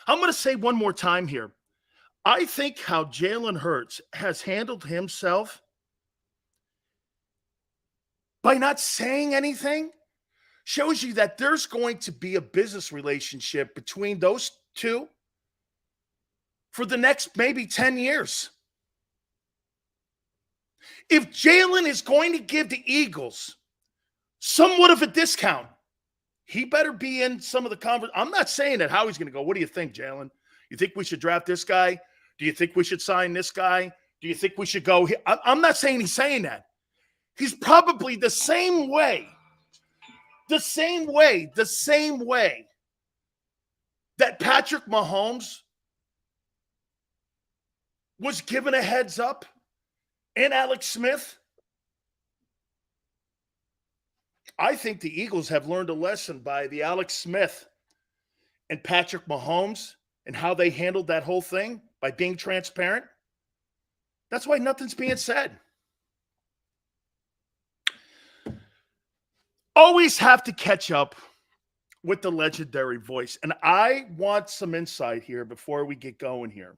I'm going to say one more time here. I think how Jalen Hurts has handled himself by not saying anything shows you that there's going to be a business relationship between those two for the next maybe 10 years. If Jalen is going to give the Eagles somewhat of a discount, he better be in some of the conversation. I'm not saying that Howie's going to go, what do you think, Jalen? You think we should draft this guy? Do you think we should sign this guy? Do you think we should go here? I'm not saying he's saying that. He's probably the same way that Patrick Mahomes was given a heads up and Alex Smith. I think the Eagles have learned a lesson by the Alex Smith and Patrick Mahomes and how they handled that whole thing by being transparent. That's why nothing's being said. Always have to catch up with the legendary voice. And I want some insight here before we get going here.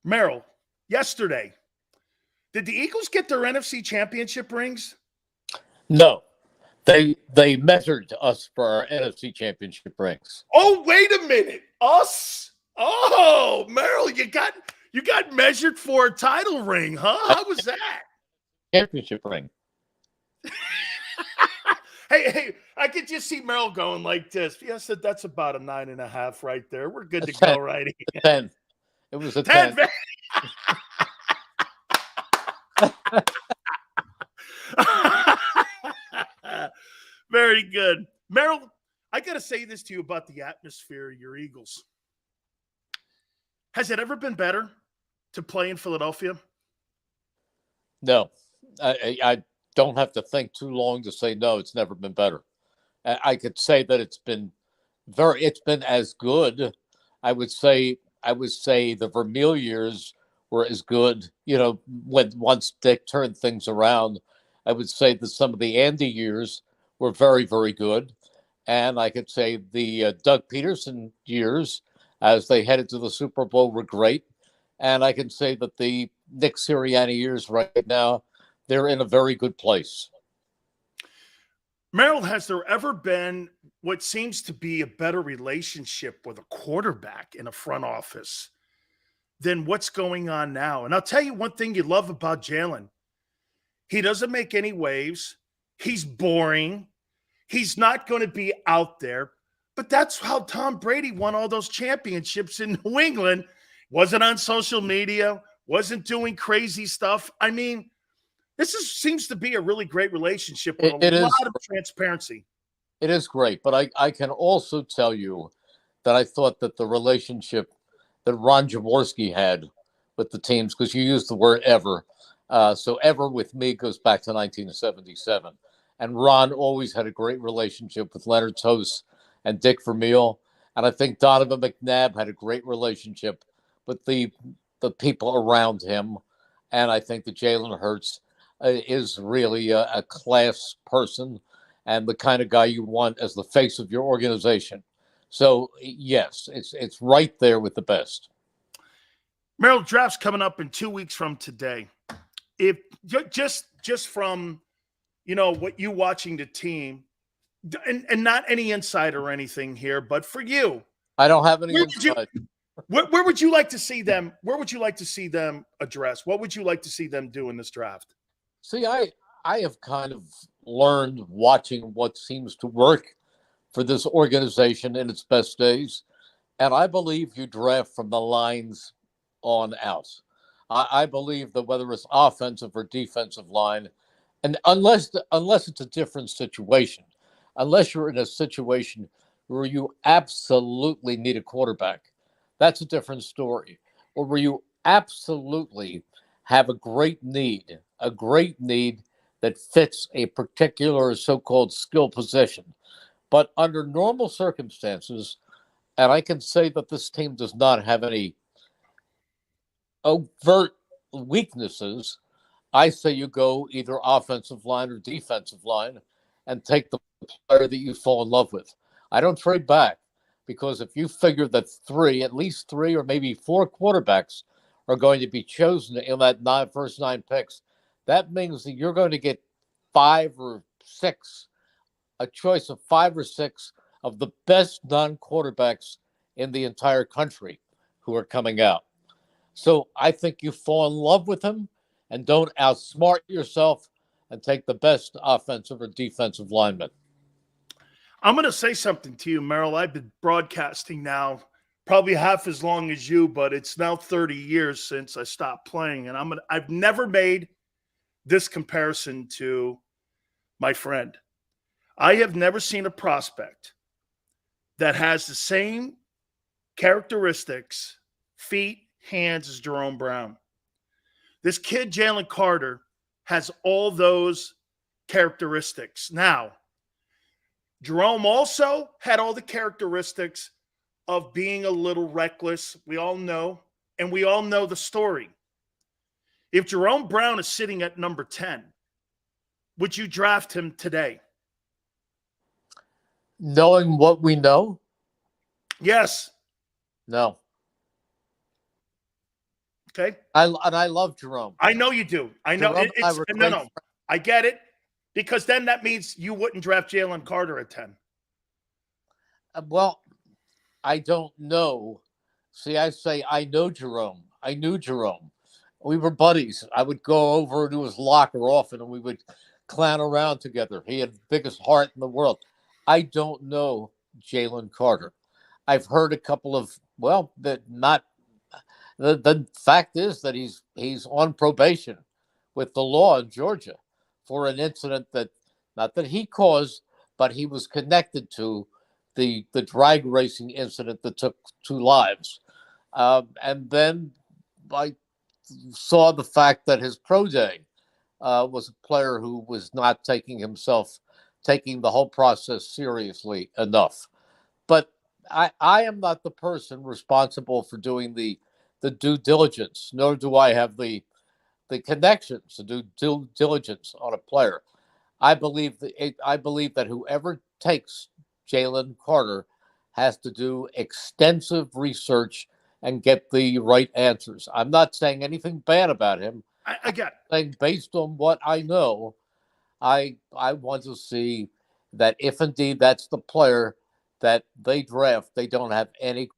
Merrill, yesterday, did the Eagles get their NFC championship rings? No. They measured us for our NFC championship rings. Oh, wait a minute. Us? Oh, Merrill, you got measured for a title ring, huh? How was that? Championship ring. Hey, I could just see Merrill going like this. Yes, that's about a 9.5 right there. We're good to go right here. 10. It was a 10. Very good. Merrill, I got to say this to you about the atmosphere of your Eagles. Has it ever been better to play in Philadelphia? No. I don't have to think too long to say no, it's never been better. I could say that it's been as good. I would say the Vermeil years were as good, once Dick turned things around. I would say that some of the Andy years were very, very good. And I could say the Doug Peterson years, as they headed to the Super Bowl, were great. And I can say that the Nick Sirianni years right now, they're in a very good place. Merrill, has there ever been what seems to be a better relationship with a quarterback in a front office than what's going on now? And I'll tell you one thing you love about Jalen. He doesn't make any waves. He's boring. He's not going to be out there. But that's how Tom Brady won all those championships in New England. Wasn't on social media, wasn't doing crazy stuff. I mean, seems to be a really great relationship with a lot of transparency. It is great, but I can also tell you that I thought that the relationship that Ron Jaworski had with the teams, because you used the word ever, so ever with me goes back to 1977. And Ron always had a great relationship with Leonard Tost and Dick Vermeil. And I think Donovan McNabb had a great relationship with the people around him. And I think that Jalen Hurts is really a class person and the kind of guy you want as the face of your organization. So, yes, it's right there with the best. Merrill, draft's coming up in 2 weeks from today. If just from, what you watching the team, and not any insight or anything here, but for you. I don't have any insight. Where would you like to see them? Where would you like to see them address? What would you like to see them do in this draft? See, I have kind of learned watching what seems to work for this organization in its best days. And I believe you draft from the lines on out. I believe that whether it's offensive or defensive line, and unless it's a different situation, unless you're in a situation where you absolutely need a quarterback, that's a different story. Or where you absolutely have a great need that fits a particular so-called skill position. But under normal circumstances, and I can say that this team does not have any overt weaknesses, I say you go either offensive line or defensive line and take the player that you fall in love with. I don't trade back. because if you figure that at least three or maybe four quarterbacks are going to be chosen in that first 9 picks, that means that you're going to get a choice of 5 or 6 of the best non-quarterbacks in the entire country who are coming out. So I think you fall in love with him and don't outsmart yourself and take the best offensive or defensive lineman. I'm going to say something to you, Merrill. I've been broadcasting now probably half as long as you, but it's now 30 years since I stopped playing. And I've never made this comparison to my friend. I have never seen a prospect that has the same characteristics, feet, hands as Jerome Brown. This kid, Jalen Carter, has all those characteristics. Now, Jerome also had all the characteristics of being a little reckless. We all know, and we all know the story. If Jerome Brown is sitting at number 10, would you draft him today? Knowing what we know? Yes. No. Okay. I love Jerome. I know you do. I know. No. I get it. Because then that means you wouldn't draft Jalen Carter at 10. Well, I don't know. See, I say I know Jerome. I knew Jerome. We were buddies. I would go over to his locker often and we would clown around together. He had the biggest heart in the world. I don't know Jalen Carter. I've heard a couple of, the fact is that he's on probation with the law in Georgia for an incident that, not that he caused, but he was connected to the drag racing incident that took 2 lives. And then I saw the fact that his pro day was a player who was not taking the whole process seriously enough. But I am not the person responsible for doing the due diligence, nor do I have the connections to do due diligence on a player. I believe that whoever takes Jalen Carter has to do extensive research and get the right answers. I'm not saying anything bad about him. I get it. Saying based on what I know, I want to see that if indeed that's the player that they draft, they don't have any.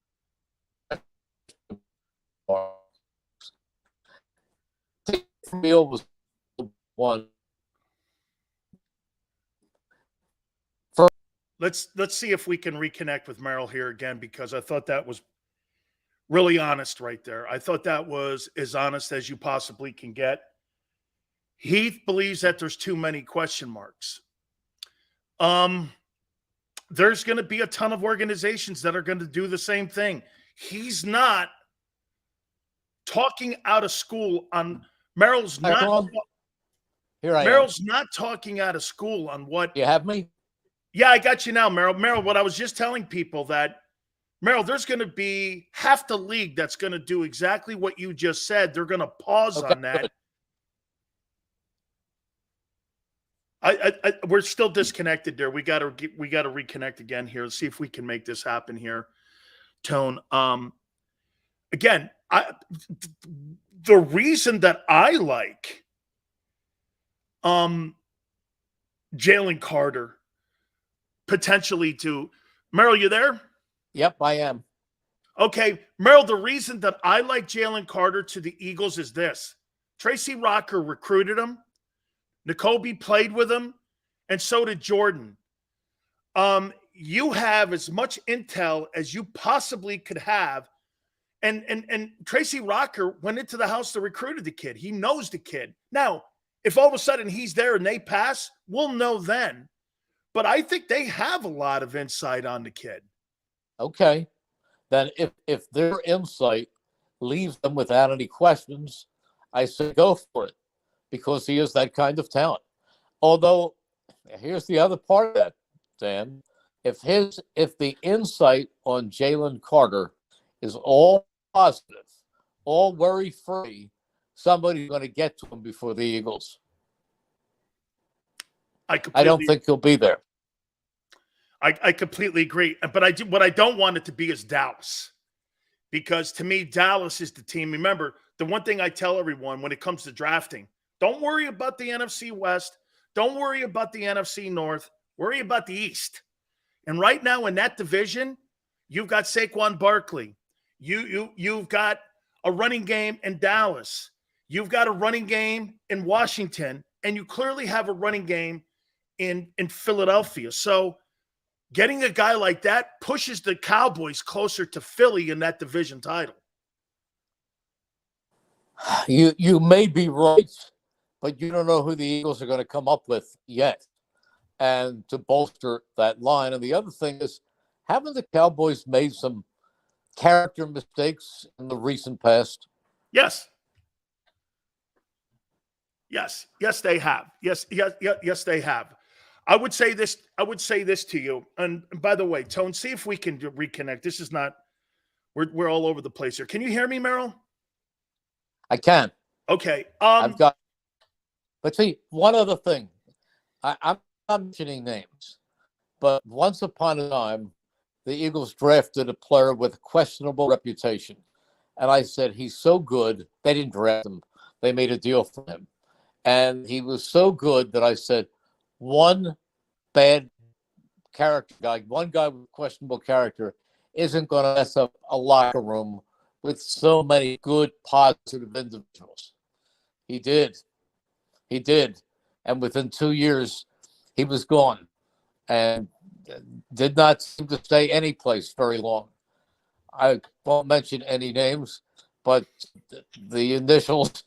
Was one. Let's see if we can reconnect with Merrill here again, because I thought that was really honest right there. I thought that was as honest as you possibly can get. Heath believes that there's too many question marks. There's going to be a ton of organizations that are going to do the same thing. He's not talking out of school on Merrill's not. Here I Merrill's am. not talking out of school on what. You have me? Yeah, I got you now, Merrill. Merrill, what I was just telling people that, Merrill, there's going to be half the league that's going to do exactly what you just said. They're going to pause on that. We're still disconnected there. We got to reconnect again here. Let's see if we can make this happen here. Tone. Again, the reason that I like Jalen Carter potentially to Merrill, you there? Yep, I am. Okay, Merrill, the reason that I like Jalen Carter to the Eagles is this. Tracy Rocker recruited him. N'Kobe played with him, and so did Jordan. You have as much intel as you possibly could have. And Tracy Rocker went into the house to recruit the kid. He knows the kid. Now, if all of a sudden he's there and they pass, we'll know then. But I think they have a lot of insight on the kid. Okay. Then if their insight leaves them without any questions, I say go for it, because he is that kind of talent. Although, here's the other part of that, Dan. If the insight on Jalen Carter is all positive, all worry-free, somebody's going to get to him before the Eagles. I don't think he'll be there. I completely agree. But what I don't want it to be is Dallas. Because to me, Dallas is the team. Remember, the one thing I tell everyone when it comes to drafting, don't worry about the NFC West. Don't worry about the NFC North. Worry about the East. And right now in that division, you've got Saquon Barkley. You've got a running game in Dallas. You've got a running game in Washington. And you clearly have a running game in Philadelphia. So getting a guy like that pushes the Cowboys closer to Philly in that division title. You may be right, but you don't know who the Eagles are going to come up with yet, and to bolster that line. And the other thing is, haven't the Cowboys made some character mistakes in the recent past? Yes. Yes, they have. Yes, they have. I would say this to you. And by the way, Tone, see if we can reconnect. This is not, we're all over the place here. Can you hear me, Merrill? I can. Okay. But see, one other thing. I'm not mentioning names, but once upon a time, the Eagles drafted a player with a questionable reputation. And I said, he's so good. They didn't draft him. They made a deal for him. And he was so good that I said, one bad character guy, one guy with questionable character isn't going to mess up a locker room with so many good, positive individuals. He did. And within 2 years, he was gone and did not seem to stay any place very long. I won't mention any names, but the initials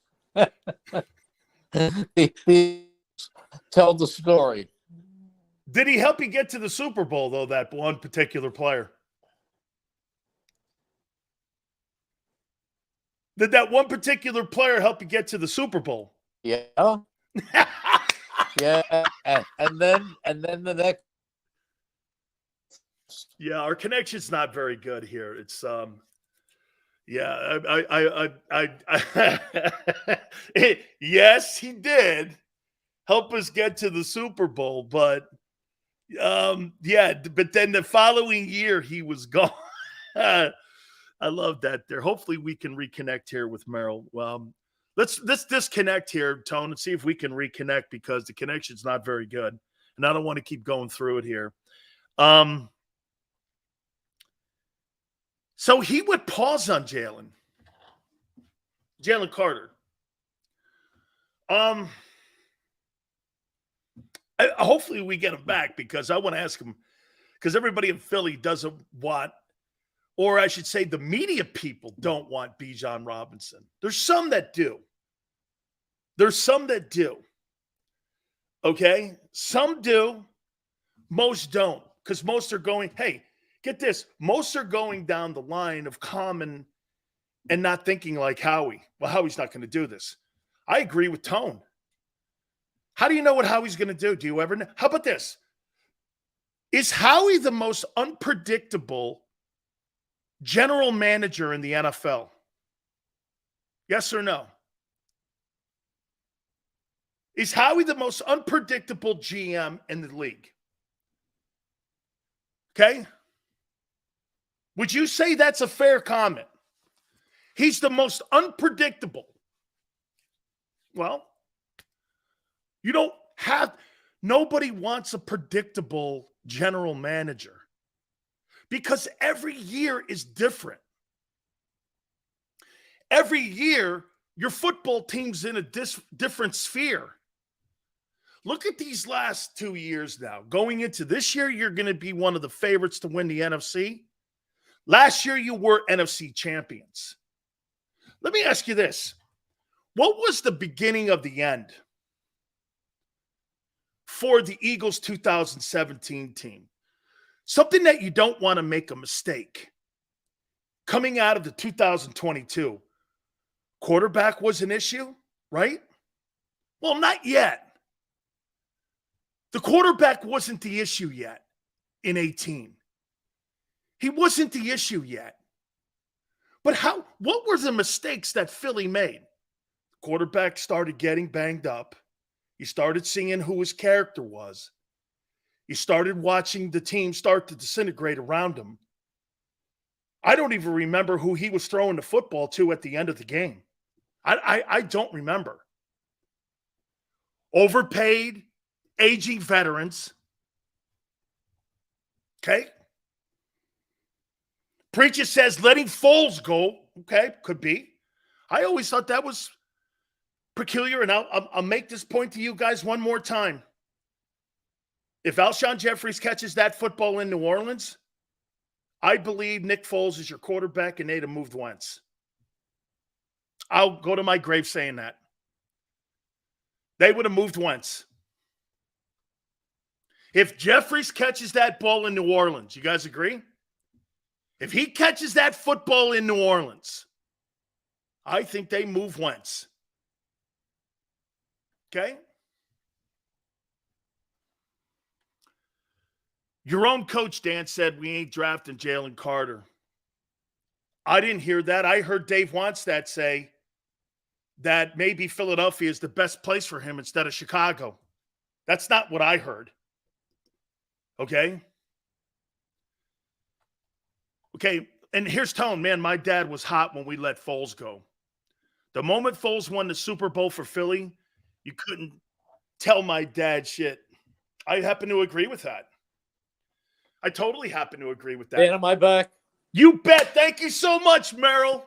tell the story. Did he help you get to the Super Bowl, though, that one particular player? Did that one particular player help you get to the Super Bowl? Yeah. Yeah. And then the next. Yeah, our connection's not very good here. It's yes, he did help us get to the Super Bowl, but but then the following year he was gone. I love that there. Hopefully we can reconnect here with Merrill. Let's disconnect here, Tone, and see if we can reconnect because the connection's not very good. And I don't want to keep going through it here. So he would pause on Jalen Carter. Hopefully we get him back because I want to ask him because everybody in Philly doesn't want, or I should say the media people don't want Bijan Robinson. There's some that do. Okay? Some do. Most don't because most are going, hey, get this. Most are going down the line of common and not thinking like Howie. Well, Howie's not going to do this. I agree with Tone. How do you know what Howie's going to do? Do you ever know? How about this? Is Howie the most unpredictable general manager in the NFL? Yes or no? Is Howie the most unpredictable GM in the league? Okay? Would you say that's a fair comment? He's the most unpredictable. Well, nobody wants a predictable general manager because every year is different. Every year, your football team's in a different sphere. Look at these last 2 years now. Going into this year, you're going to be one of the favorites to win the NFC. Last year, you were NFC champions. Let me ask you this. What was the beginning of the end for the Eagles 2017 team? Something that you don't want to make a mistake. Coming out of the 2022, quarterback was an issue, right? Well, not yet. The quarterback wasn't the issue yet in 18. He wasn't the issue yet. But what were the mistakes that Philly made? Quarterback started getting banged up. You started seeing who his character was. You started watching the team start to disintegrate around him. I don't even remember who he was throwing the football to at the end of the game. I don't remember. Overpaid, aging veterans. Okay? Preacher says letting Foles go. Okay, could be. I always thought that was peculiar, and I'll make this point to you guys one more time. If Alshon Jeffries catches that football in New Orleans, I believe Nick Foles is your quarterback and they'd have moved Wentz. I'll go to my grave saying that. They would have moved Wentz. If Jeffries catches that ball in New Orleans, you guys agree? If he catches that football in New Orleans, I think they move Wentz. Okay? Your own coach, Dan, said we ain't drafting Jalen Carter. I didn't hear that. I heard Dave Wannstedt say that maybe Philadelphia is the best place for him instead of Chicago. That's not what I heard. Okay? Okay, and here's Tone. Man, my dad was hot when we let Foles go. The moment Foles won the Super Bowl for Philly, you couldn't tell my dad shit. I happen to agree with that. I totally happen to agree with that. Dan, am I back? You bet. Thank you so much, Merrill.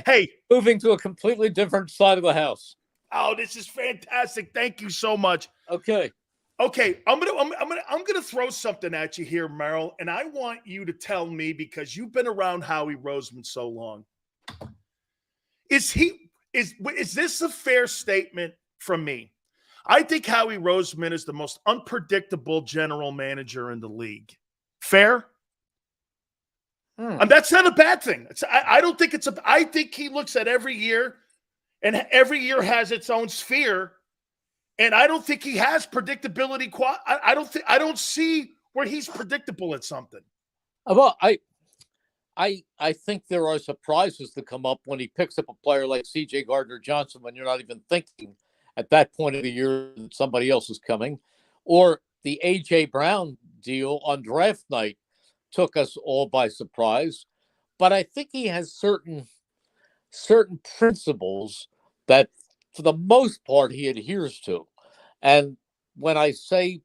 Hey, moving to a completely different side of the house. Oh, this is fantastic. Thank you so much. Okay. I'm gonna throw something at you here, Merrill, and I want you to tell me, because you've been around Howie Roseman so long. Is this a fair statement from me? I think Howie Roseman is the most unpredictable general manager in the league. Fair? That's not a bad thing. I don't think I think he looks at every year, and every year has its own sphere. And I don't think he has predictability. I don't see where he's predictable at something. Well, I think there are surprises that come up when he picks up a player like C.J. Gardner-Johnson when you're not even thinking at that point of the year that somebody else is coming. Or the A.J. Brown deal on draft night took us all by surprise. But I think he has certain principles that, for the most part, he adheres to. And when I say,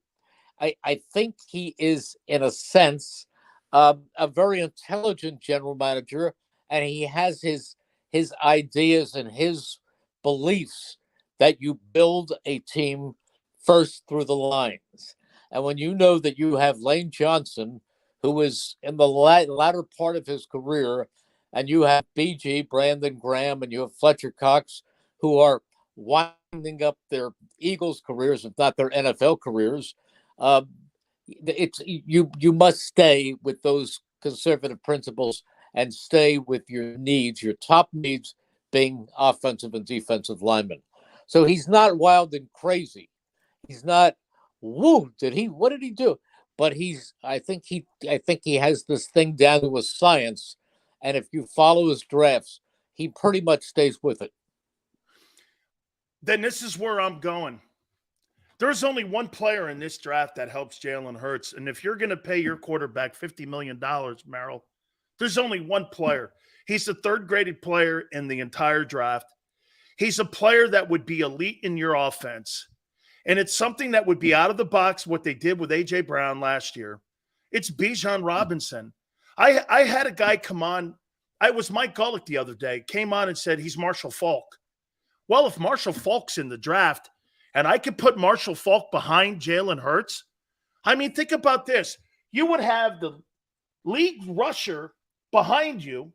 I think he is, in a sense, a very intelligent general manager, and he has his ideas and his beliefs that you build a team first through the lines. And when you know that you have Lane Johnson, who is in the latter part of his career, and you have BG, Brandon Graham, and you have Fletcher Cox, who are winding up their Eagles careers, if not their NFL careers, it's you must stay with those conservative principles and stay with your needs, your top needs being offensive and defensive linemen. So he's not wild and crazy. He's not, what did he do? But I think he has this thing down to a science. And if you follow his drafts, he pretty much stays with it. Then this is where I'm going. There's only one player in this draft that helps Jalen Hurts. And if you're going to pay your quarterback $50 million, Merrill, there's only one player. He's the third-graded player in the entire draft. He's a player that would be elite in your offense. And it's something that would be out of the box, what they did with A.J. Brown last year. It's Bijan Robinson. I had a guy come on. I was Mike Golick the other day, came on and said he's Marshall Faulk. Well, if Marshall Faulk's in the draft and I could put Marshall Faulk behind Jalen Hurts, I mean, think about this. You would have the league rusher behind you,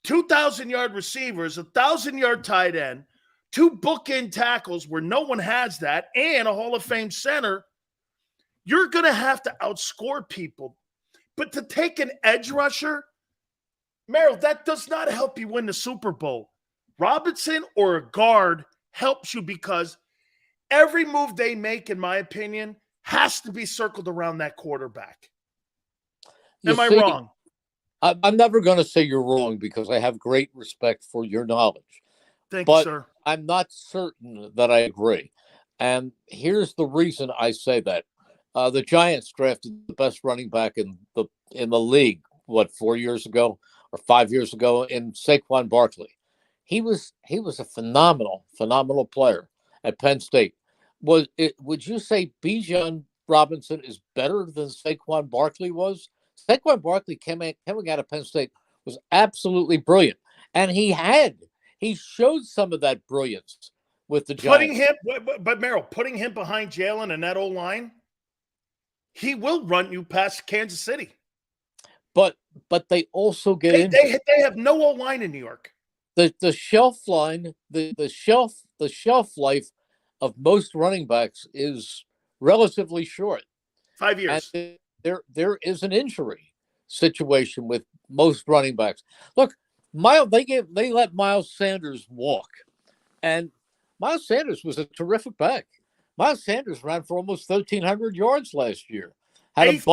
2,000-yard receivers, 1,000-yard tight end, 2 bookend tackles where no one has that, and a Hall of Fame center. You're going to have to outscore people. But to take an edge rusher, Merrill, that does not help you win the Super Bowl. Robinson or a guard helps you because every move they make, in my opinion, has to be circled around that quarterback. Am I wrong? I'm never going to say you're wrong because I have great respect for your knowledge. Thank you, sir. I'm not certain that I agree. And here's the reason I say that. The Giants drafted the best running back in the league, 4 years ago or 5 years ago, in Saquon Barkley. He was a phenomenal player at Penn State. Would you say Bijan Robinson is better than Saquon Barkley was? Saquon Barkley coming out of Penn State was absolutely brilliant, and he showed some of that brilliance with the Giants. But Merrill, putting him behind Jalen and that O-line, he will run you past Kansas City. But they also get they have no O-line in New York. The shelf line, the shelf life of most running backs is relatively short. 5 years. And there is an injury situation with most running backs. Look, they let Miles Sanders walk, and Miles Sanders was a terrific back. Miles Sanders ran for almost 1,300 yards last year. Eighth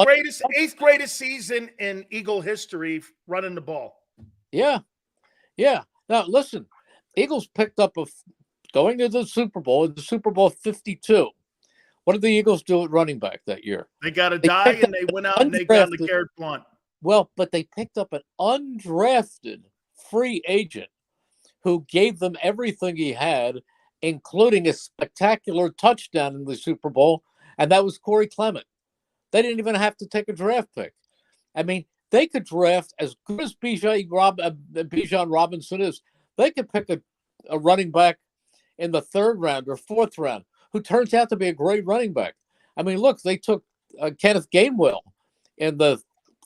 greatest season in Eagle history running the ball. Yeah. Now listen, Eagles picked up going to the Super Bowl in the Super Bowl 52. What did the Eagles do at running back that year? They got a die and they went out and they got LeGarrette Blount. Well, but they picked up an undrafted free agent who gave them everything he had, including a spectacular touchdown in the Super Bowl, and that was Corey Clement. They didn't even have to take a draft pick. I mean, they could draft, as good as Bijan Robinson is, they could pick a running back in the 3rd round or 4th round who turns out to be a great running back. I mean, look, they took Kenneth Gainwell in the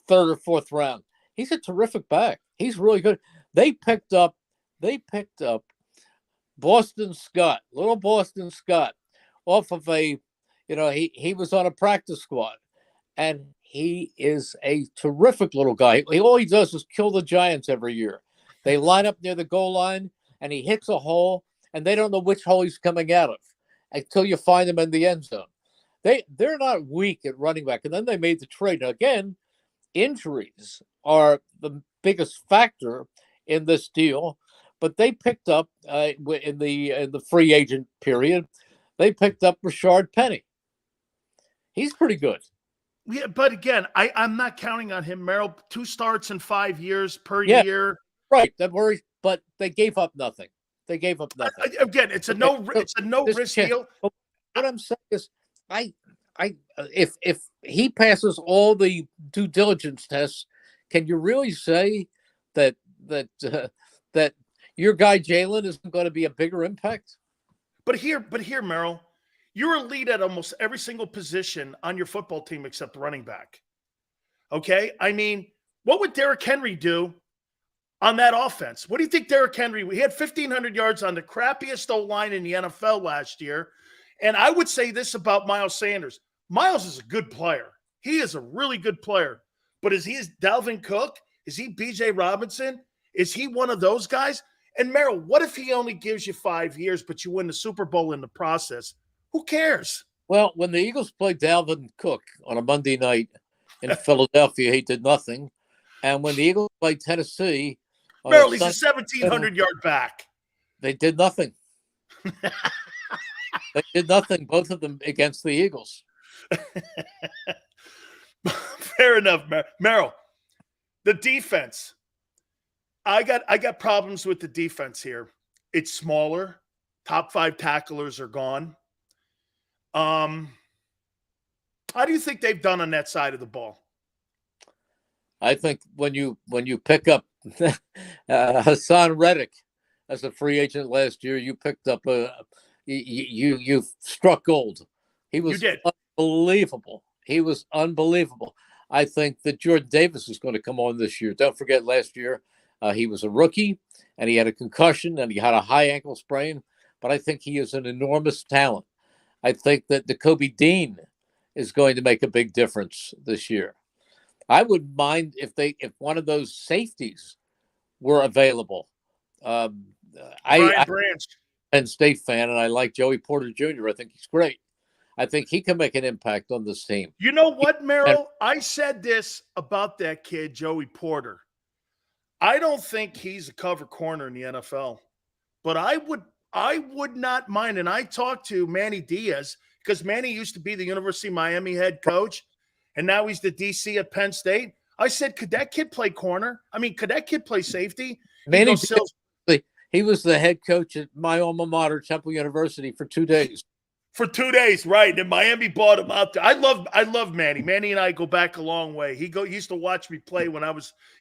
3rd or 4th round. He's a terrific back. He's really good. They picked up Boston Scott, little Boston Scott, off of he was on a practice squad, and he is a terrific little guy. All he does is kill the Giants every year. They line up near the goal line, and he hits a hole, and they don't know which hole he's coming out of until you find him in the end zone. They're not weak at running back, and then they made the trade. Now, again, injuries are the biggest factor in this deal, but they picked up in the free agent period. They picked up Rashard Penny. He's pretty good. Yeah, but again, I'm not counting on him, Merrill. 2 starts in 5 years per year. Right. That worries, but they gave up nothing. Again, it's a no risk deal. But what I'm saying is, if he passes all the due diligence tests, can you really say that your guy Jalen isn't going to be a bigger impact? But here, Merrill, you're elite at almost every single position on your football team except running back. Okay? I mean, what would Derrick Henry do on that offense? What do you think Derrick Henry? He had 1,500 yards on the crappiest O-line in the NFL last year. And I would say this about Miles Sanders. Miles is a good player. He is a really good player. But is Dalvin Cook? Is he B.J. Robinson? Is he one of those guys? And Merrill, what if he only gives you 5 years, but you win the Super Bowl in the process? Who cares? Well, when the Eagles played Dalvin Cook on a Monday night in Philadelphia, he did nothing. And when the Eagles played Tennessee, Merrill, he's a 1,700-yard back. They did nothing. They did nothing, both of them, against the Eagles. Fair enough, Merrill. The defense. I got problems with the defense here. It's smaller. Top 5 tacklers are gone. How do you think they've done on that side of the ball? I think when you pick up Hassan Reddick as a free agent last year, you picked up you struck gold. He was unbelievable. He was unbelievable. I think that Jordan Davis is going to come on this year. Don't forget last year he was a rookie and he had a concussion and he had a high ankle sprain, but I think he is an enormous talent. I think that Nakobe Dean is going to make a big difference this year. I wouldn't mind if one of those safeties were available. I'm a Penn State fan, and I like Joey Porter Jr. I think he's great. I think he can make an impact on this team. You know what, Merrill? I said this about that kid, Joey Porter. I don't think he's a cover corner in the NFL, but I would not mind. And I talked to Manny Diaz because Manny used to be the University of Miami head coach, and now he's the DC at Penn State. I said, could that kid play corner? I mean, could that kid play safety? Manny, he was the head coach at my alma mater, Temple University, for 2 days. For 2 days, right? And Miami bought him out there. I love Manny. Manny and I go back a long way. He used to watch me play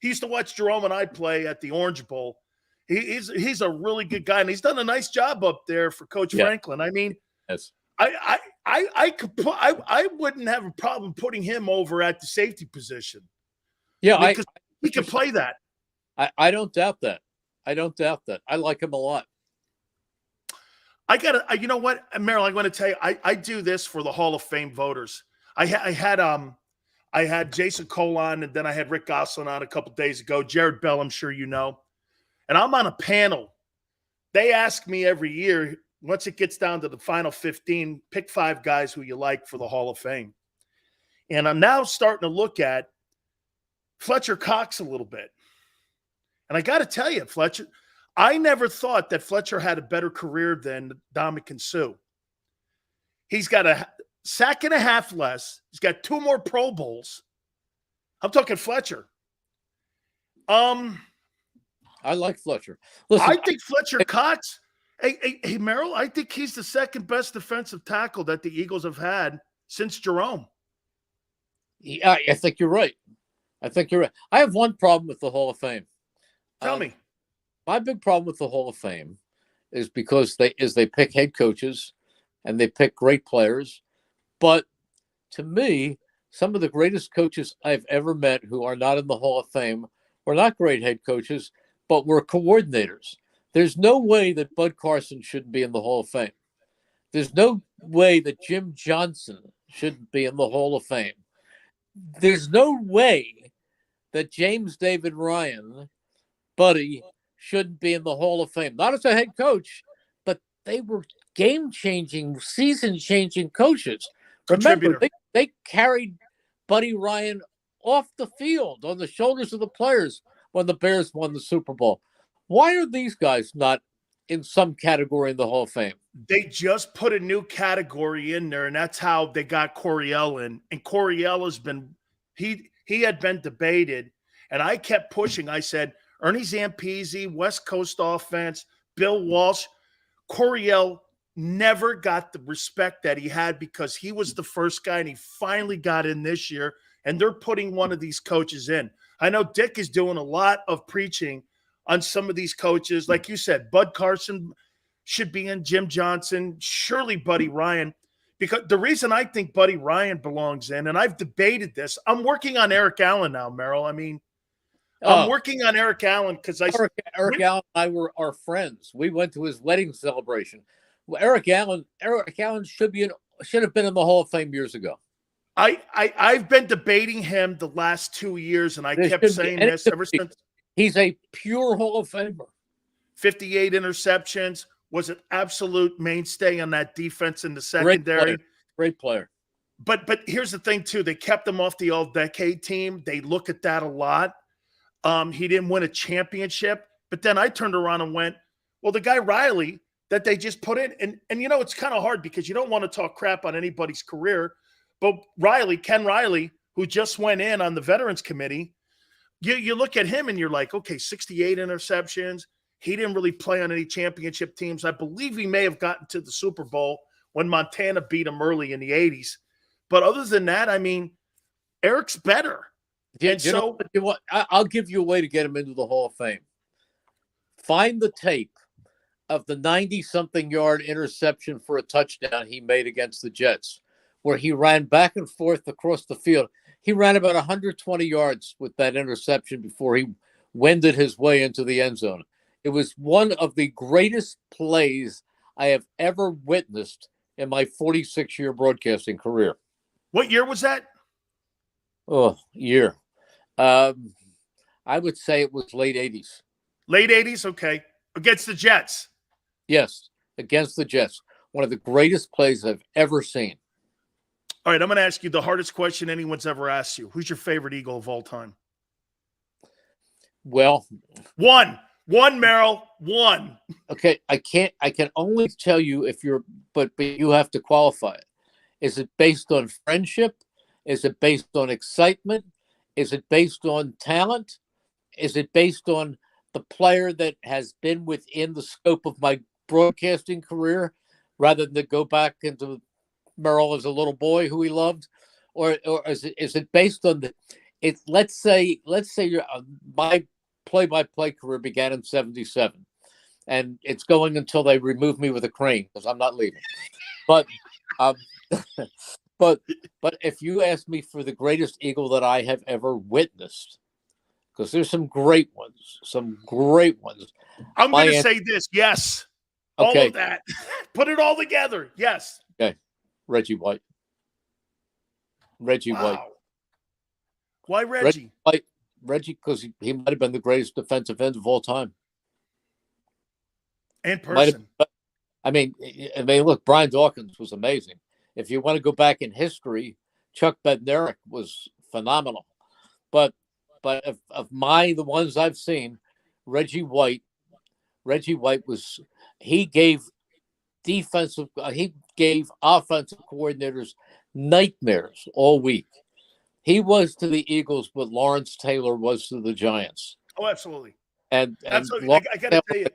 he used to watch Jerome and I play at the Orange Bowl. He's a really good guy, and he's done a nice job up there for Coach Franklin. I mean, yes. I wouldn't have a problem putting him over at the safety position. Yeah, because he can play that. I don't doubt that. I don't doubt that. I like him a lot. You know what, Merrill, I'm going to tell you, I do this for the Hall of Fame voters. I had Jason Cole on, and then I had Rick Gosselin on a couple days ago. Jared Bell, I'm sure you know. And I'm on a panel. They ask me every year, once it gets down to the final 15, pick 5 guys who you like for the Hall of Fame. And I'm now starting to look at Fletcher Cox a little bit. And I got to tell you, Fletcher, I never thought that Fletcher had a better career than Ndamukong Suh. He's got a sack and a half less. He's got 2 more Pro Bowls. I'm talking Fletcher. I like Fletcher. Listen, I think Fletcher Cox, hey, Merrill, I think he's the second best defensive tackle that the Eagles have had since Jerome. Yeah, I think you're right. I have one problem with the Hall of Fame. Tell me. My big problem with the Hall of Fame is because they pick head coaches and they pick great players. But to me, some of the greatest coaches I've ever met who are not in the Hall of Fame were not great head coaches, but were coordinators. There's no way that Bud Carson shouldn't be in the Hall of Fame. There's no way that Jim Johnson shouldn't be in the Hall of Fame. There's no way that James David Ryan, Buddy, shouldn't be in the Hall of Fame. Not as a head coach, but they were game-changing, season-changing coaches. Remember, they carried Buddy Ryan off the field on the shoulders of the players when the Bears won the Super Bowl. Why are these guys not in some category in the Hall of Fame? They just put a new category in there, and that's how they got Coryell in. And Coryell has been he had been debated, and I kept pushing. I said, Ernie Zampese, West Coast offense, Bill Walsh. Coryell never got the respect that he had because he was the first guy, and he finally got in this year, and they're putting one of these coaches in. I know Dick is doing a lot of preaching on some of these coaches. Like you said, Bud Carson should be in, Jim Johnson, surely Buddy Ryan. Because the reason I think Buddy Ryan belongs in, and I've debated this, I'm working on Eric Allen now, Merrill. I mean, I'm working on Eric Allen because Eric Allen and I are friends. We went to his wedding celebration. Well, Eric Allen should have been in the Hall of Fame years ago. I've been debating him the last 2 years, and I kept saying this ever since. He's a pure Hall of Famer. 58 interceptions, was an absolute mainstay on that defense in the secondary. Great player. But here's the thing, too. They kept him off the all-decade team. They look at that a lot. He didn't win a championship. But then I turned around and went, well, the guy Riley that they just put in, and you know, it's kind of hard because you don't want to talk crap on anybody's career. But Ken Riley, who just went in on the Veterans Committee, you look at him and you're like, okay, 68 interceptions. He didn't really play on any championship teams. I believe he may have gotten to the Super Bowl when Montana beat him early in the 80s. But other than that, I mean, Eric's better. I'll give you a way to get him into the Hall of Fame. Find the tape of the 90-something yard interception for a touchdown he made against the Jets, where he ran back and forth across the field. He ran about 120 yards with that interception before he wended his way into the end zone. It was one of the greatest plays I have ever witnessed in my 46-year broadcasting career. What year was that? Year. I would say it was late 80s. Late 80s? Okay. Against the Jets? Yes, against the Jets. One of the greatest plays I've ever seen. All right, I'm going to ask you the hardest question anyone's ever asked you. Who's your favorite Eagle of all time? Well, one, Merrill, one. Okay, I can only tell you but you have to qualify it. Is it based on friendship? Is it based on excitement? Is it based on talent? Is it based on the player that has been within the scope of my broadcasting career rather than to go back into Merrill as a little boy who he loved? Or is it based on let's say my play-by-play career began in 77 and it's going until they remove me with a crane because I'm not leaving. But um, but if you ask me for the greatest Eagle that I have ever witnessed, because there's some great ones. I'm My going to answer, say this. Yes. All okay, of that. Put it all together. Yes. okay, Reggie White. Wow. Why Reggie? Reggie, because he might have been the greatest defensive end of all time. In person. I mean, look, Brian Dawkins was amazing. If you want to go back in history, Chuck Bednarik was phenomenal. But of the ones I've seen, Reggie White was, he gave offensive coordinators nightmares all week. He was to the Eagles what Lawrence Taylor was to the Giants. Oh, absolutely. And absolutely. I got to tell you,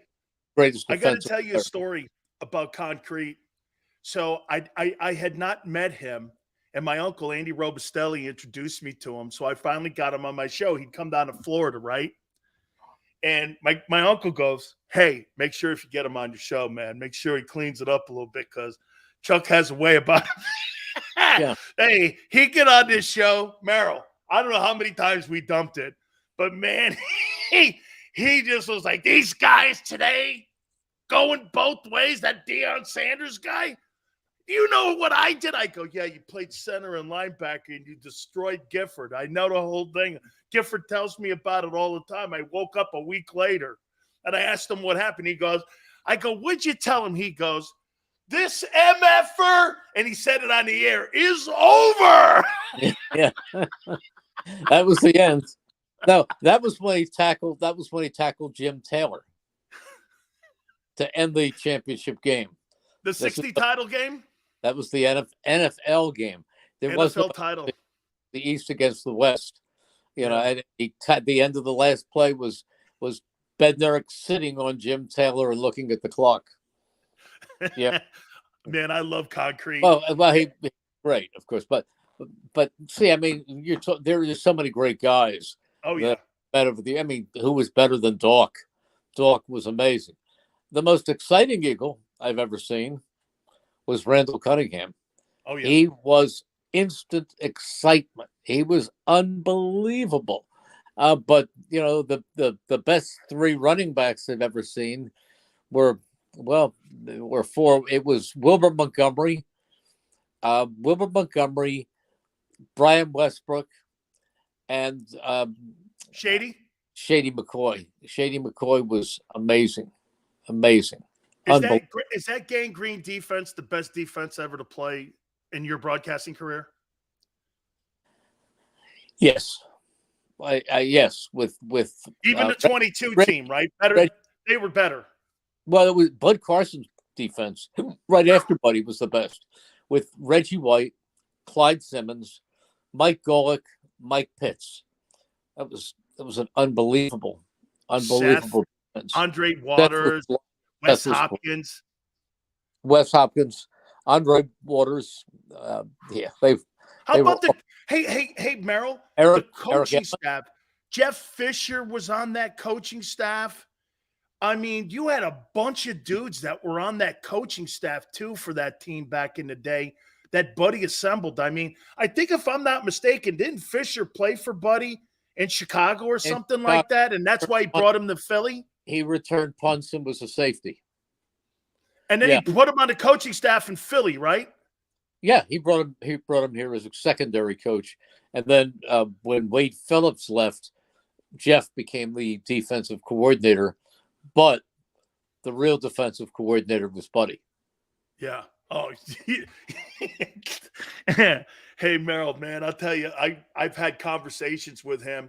greatest I got to tell you player. a story about Concrete. So I had not met him, and my uncle Andy Robustelli introduced me to him. So I finally got him on my show. He'd come down to Florida, right? And my uncle goes, "Hey, make sure if you get him on your show, man, make sure he cleans it up a little bit because Chuck has a way about him." Yeah. Hey, he get on this show, Merrill. I don't know how many times we dumped it, but man, he just was like, these guys today going both ways. That Deion Sanders guy. You know what I did? I go, yeah, you played center and linebacker and you destroyed Gifford. I know the whole thing. Gifford tells me about it all the time. I woke up a week later and I asked him what happened. He goes, I go, what'd you tell him? He goes, this MFer, and he said it on the air, is over. Yeah. That was the end. No, that was when he tackled Jim Taylor to end the championship game. The 60 title game? That was the NFL game. There was NFL title. The East against the West. You know, and the end of the last play was Bednarik sitting on Jim Taylor and looking at the clock. Yeah. Man, I love Concrete. Well, he great, of course, but see, I mean, there are so many great guys. Oh yeah. Who was better than Doc? Doc was amazing. The most exciting Eagle I've ever seen was Randall Cunningham. Oh yeah. He was instant excitement. He was unbelievable. But you know, the best three running backs I've ever seen were four. It was Wilbur Montgomery, Brian Westbrook, and Shady McCoy. Shady McCoy was amazing. Is that Gang Green defense the best defense ever to play in your broadcasting career? Yes. Yes, with even the 22 team, right? Better. They were better. Well, it was Bud Carson's defense right after Buddy was the best, with Reggie White, Clyde Simmons, Mike Golick, Mike Pitts. That was an unbelievable Seth, defense. Andre Waters, Wes Hopkins, Andre Waters. How about Hey, Merrill, the coaching staff. Jeff Fisher was on that coaching staff. I mean, you had a bunch of dudes that were on that coaching staff too for that team back in the day that Buddy assembled. I mean, I think if I'm not mistaken, didn't Fisher play for Buddy in Chicago or something like that? And that's why he brought him to Philly? He returned punts and was a safety. And then he put him on the coaching staff in Philly, right? Yeah, he brought him here as a secondary coach. And then when Wade Phillips left, Jeff became the defensive coordinator. But the real defensive coordinator was Buddy. Yeah. Oh, hey, Merrill, man, I'll tell you, I've had conversations with him,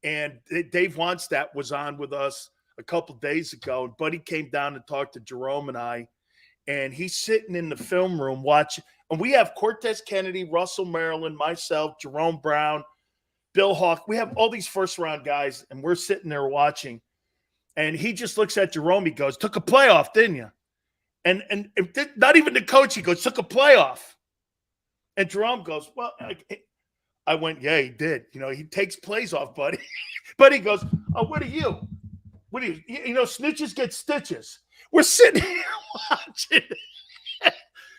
and Dave Wonstadt was on with us a couple days ago, and Buddy came down and talked to Jerome and I, and he's sitting in the film room watching. And we have Cortez Kennedy, Russell Maryland, myself, Jerome Brown, Bill Hawk. We have all these first-round guys, and we're sitting there watching. And he just looks at Jerome. He goes, "Took a playoff, didn't you?" And not even the coach. He goes, "Took a playoff." And Jerome goes, "Well," I went, "Yeah, he did. You know, he takes plays off, buddy." But he goes, "Oh, what are you? What are you? You know, snitches get stitches." We're sitting here watching.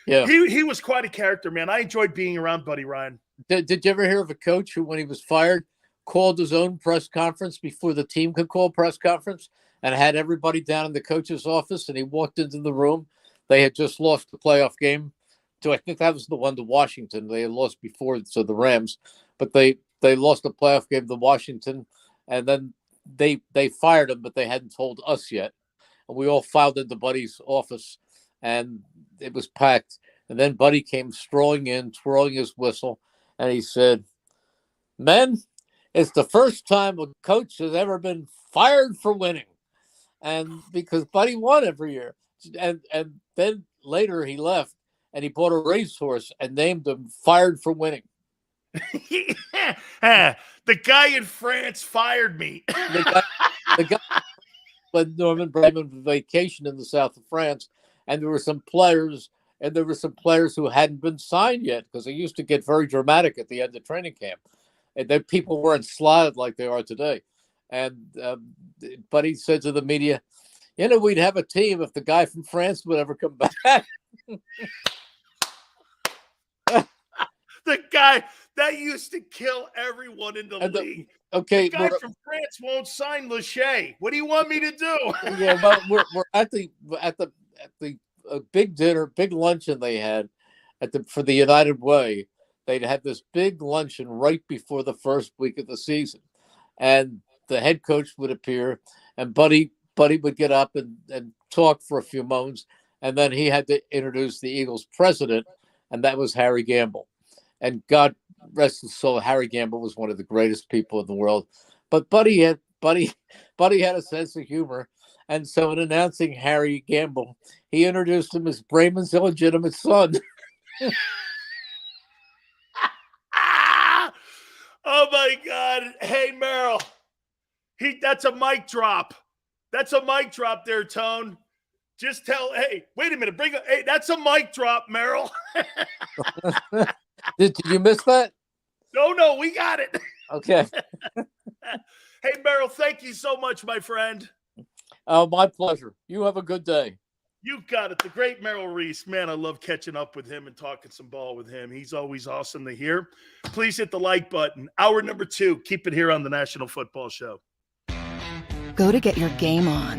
Yeah. He was quite a character, man. I enjoyed being around Buddy Ryan. Did you ever hear of a coach who, when he was fired, called his own press conference before the team could call press conference and had everybody down in the coach's office, and he walked into the room? They had just lost the playoff game. So I think that was the one to Washington. They had lost before, so the Rams, but they lost the playoff game to Washington, and then they fired him, but they hadn't told us yet. And we all filed into Buddy's office, and it was packed. And then Buddy came strolling in, twirling his whistle, and he said, "Men, it's the first time a coach has ever been fired for winning." And because Buddy won every year. And then later he left, and he bought a racehorse and named him Fired for Winning. The guy in France fired me. The guy led Norman Bremen on vacation in the south of France, and there were some players who hadn't been signed yet, because they used to get very dramatic at the end of training camp, and then people weren't slotted like they are today. And Buddy said to the media, "You know, we'd have a team if the guy from France would ever come back." The guy that used to kill everyone in the league. Okay, the guy from France won't sign Lachey. What do you want me to do? Yeah, but we're at the big dinner, big luncheon they had for the United Way. They'd had this big luncheon right before the first week of the season, and the head coach would appear, and Buddy would get up and talk for a few moments, and then he had to introduce the Eagles president, and that was Harry Gamble. And God rest his soul, Harry Gamble was one of the greatest people in the world. But Buddy had a sense of humor, and so in announcing Harry Gamble, he introduced him as Bremen's illegitimate son. Oh my God! Hey Merrill, that's a mic drop. That's a mic drop there, Tone. Just tell, hey, wait a minute, hey, that's a mic drop, Merrill. Did you miss that? No, we got it. Okay. Hey, Merrill, thank you so much, my friend. Oh, my pleasure. You have a good day. You got it. The great Merrill Reese. Man, I love catching up with him and talking some ball with him. He's always awesome to hear. Please hit the like button. Hour number 2. Keep it here on the National Football Show. Go to get your game on.